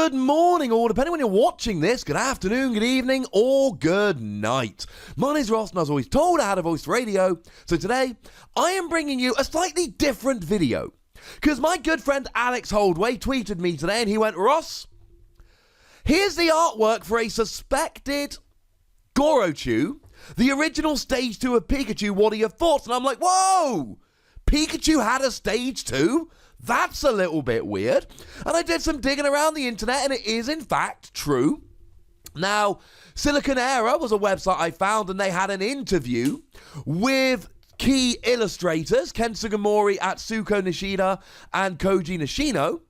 Good morning, or depending when you're watching this, good afternoon, good evening, or good night. My name's Ross, and as always told, I had a voice radio. So today, I am bringing you a slightly different video. Because my good friend Alex Holdway tweeted me today, and he went, Ross, here's the artwork for a suspected Gorochu, the original Stage 2 of Pikachu. What are your thoughts? And I'm like, whoa! Pikachu had a Stage 2? That's a little bit weird. And I did some digging around the internet, and it is in fact true. Now, Silicon Era was a website I found, and they had an interview with key illustrators, Ken Sugimori, Atsuko Nishida, and Koji Nishino.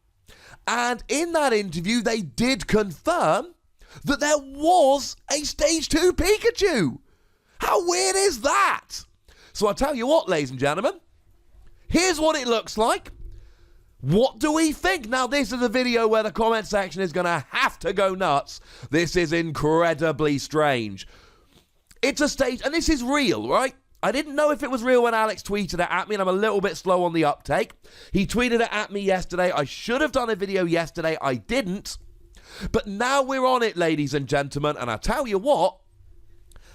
And in that interview, they did confirm that there was a Stage 2 Pikachu. How weird is that? So I'll tell you what, ladies and gentlemen. Here's what it looks like. What do we think? Now, this is a video where the comment section is going to have to go nuts. This is incredibly strange. It's a stage, and this is real, right? I didn't know if it was real when Alex tweeted it at me, and I'm a little bit slow on the uptake. He tweeted it at me yesterday. I should have done a video yesterday. I didn't. But now we're on it, ladies and gentlemen, and I tell you what,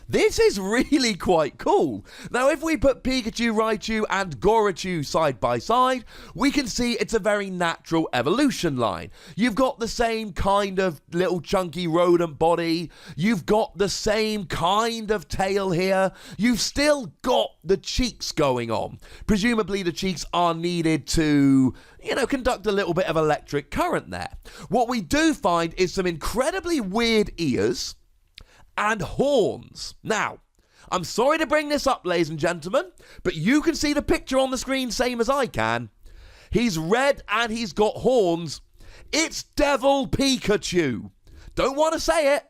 this is really quite cool. Now, if we put Pikachu, Raichu, and Gorochu side by side, we can see it's a very natural evolution line. You've got the same kind of little chunky rodent body. You've got the same kind of tail here. You've still got the cheeks going on. Presumably, the cheeks are needed to, conduct a little bit of electric current there. What we do find is some incredibly weird ears and horns. Now, I'm sorry to bring this up, ladies and gentlemen, but you can see the picture on the screen same as I can. He's red and he's got horns. It's Devil Pikachu. Don't want to say it,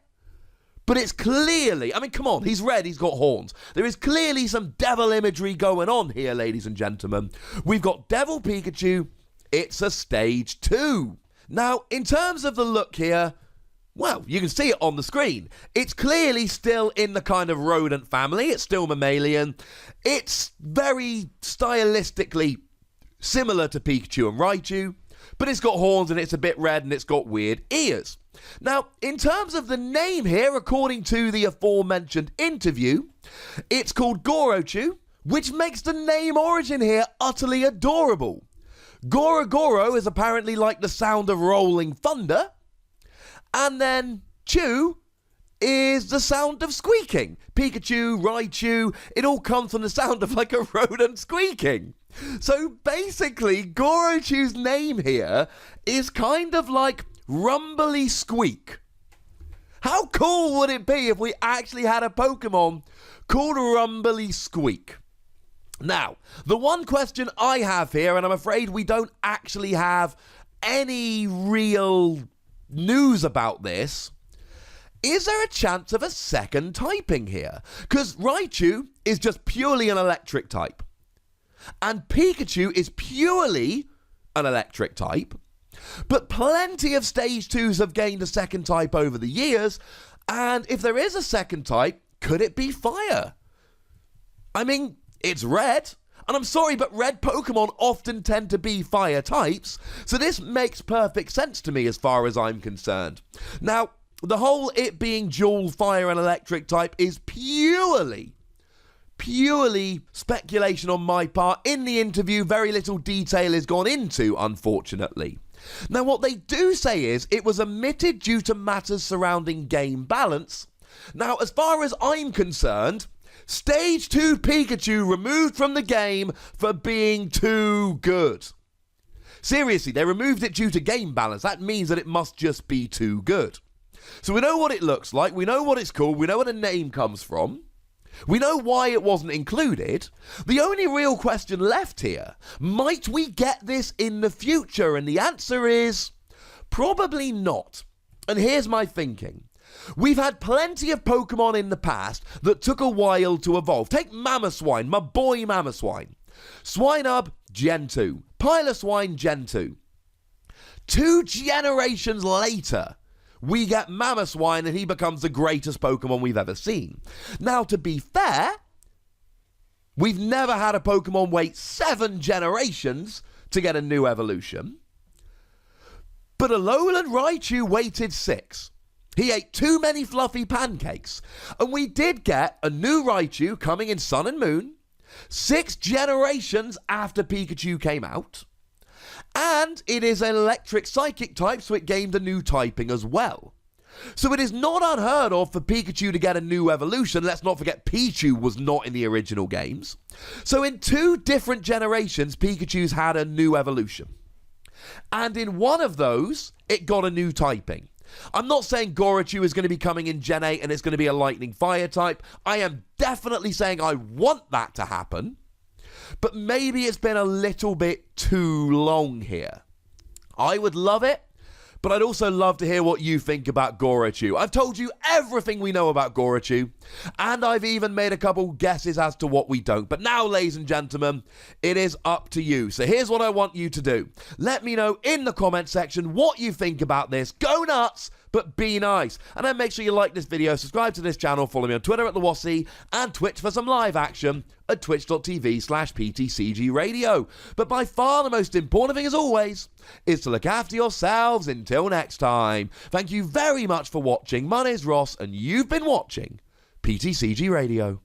but it's clearly, come on, he's red, he's got horns. There is clearly some devil imagery going on here, ladies and gentlemen. We've got Devil Pikachu. It's a Stage 2. Now, in terms of the look here, well, you can see it on the screen. It's clearly still in the kind of rodent family. It's still mammalian. It's very stylistically similar to Pikachu and Raichu, but it's got horns and it's a bit red and it's got weird ears. Now, in terms of the name here, according to the aforementioned interview, it's called Gorochu, which makes the name origin here utterly adorable. Goro is apparently like the sound of rolling thunder. And then Chew is the sound of squeaking. Pikachu, Raichu, it all comes from the sound of like a rodent squeaking. So basically, Gorochu's name here is kind of like rumbly squeak. How cool would it be if we actually had a Pokemon called Rumbly Squeak? Now, the one question I have here, and I'm afraid we don't actually have any real news about this, is there a chance of a second typing here? Because Raichu is just purely an electric type, and Pikachu is purely an electric type, but plenty of Stage 2s have gained a second type over the years, and if there is a second type, could it be fire? It's red. And I'm sorry, but red Pokemon often tend to be fire types, so this makes perfect sense to me as far as I'm concerned. Now, the whole it being dual fire and electric type is purely speculation on my part. In the interview, very little detail is gone into, unfortunately. Now, what they do say is it was omitted due to matters surrounding game balance. Now, as far as I'm concerned, Stage 2 Pikachu removed from the game for being too good. Seriously, they removed it due to game balance. That means that it must just be too good. So we know what it looks like, we know what it's called, we know where the name comes from, we know why it wasn't included. The only real question left here, might we get this in the future? And the answer is probably not. And here's my thinking. We've had plenty of Pokemon in the past that took a while to evolve. Take Mamoswine, my boy Mamoswine. Swinub, Gen 2. Piloswine, Gen 2. 2 generations later, we get Mamoswine and he becomes the greatest Pokemon we've ever seen. Now, to be fair, we've never had a Pokemon wait 7 generations to get a new evolution. But Alolan Raichu waited 6. He ate too many fluffy pancakes. And we did get a new Raichu coming in Sun and Moon, 6 generations after Pikachu came out. And it is an electric psychic type, so it gained a new typing as well. So it is not unheard of for Pikachu to get a new evolution. Let's not forget Pichu was not in the original games. So in 2 different generations, Pikachu's had a new evolution. And in one of those, it got a new typing. I'm not saying Gorachu is going to be coming in Gen 8 and it's going to be a lightning fire type. I am definitely saying I want that to happen. But maybe it's been a little bit too long here. I would love it, but I'd also love to hear what you think about Gorachu. I've told you everything we know about Gorachu, and I've even made a couple guesses as to what we don't. But now, ladies and gentlemen, it is up to you. So here's what I want you to do. Let me know in the comment section what you think about this. Go nuts, but be nice. And then make sure you like this video, subscribe to this channel, follow me on Twitter at the Wassy, and Twitch for some live action at twitch.tv/PTCGRadio. But by far the most important thing, as always, is to look after yourselves. Until next time, thank you very much for watching. My name's Ross, and you've been watching PTCG Radio.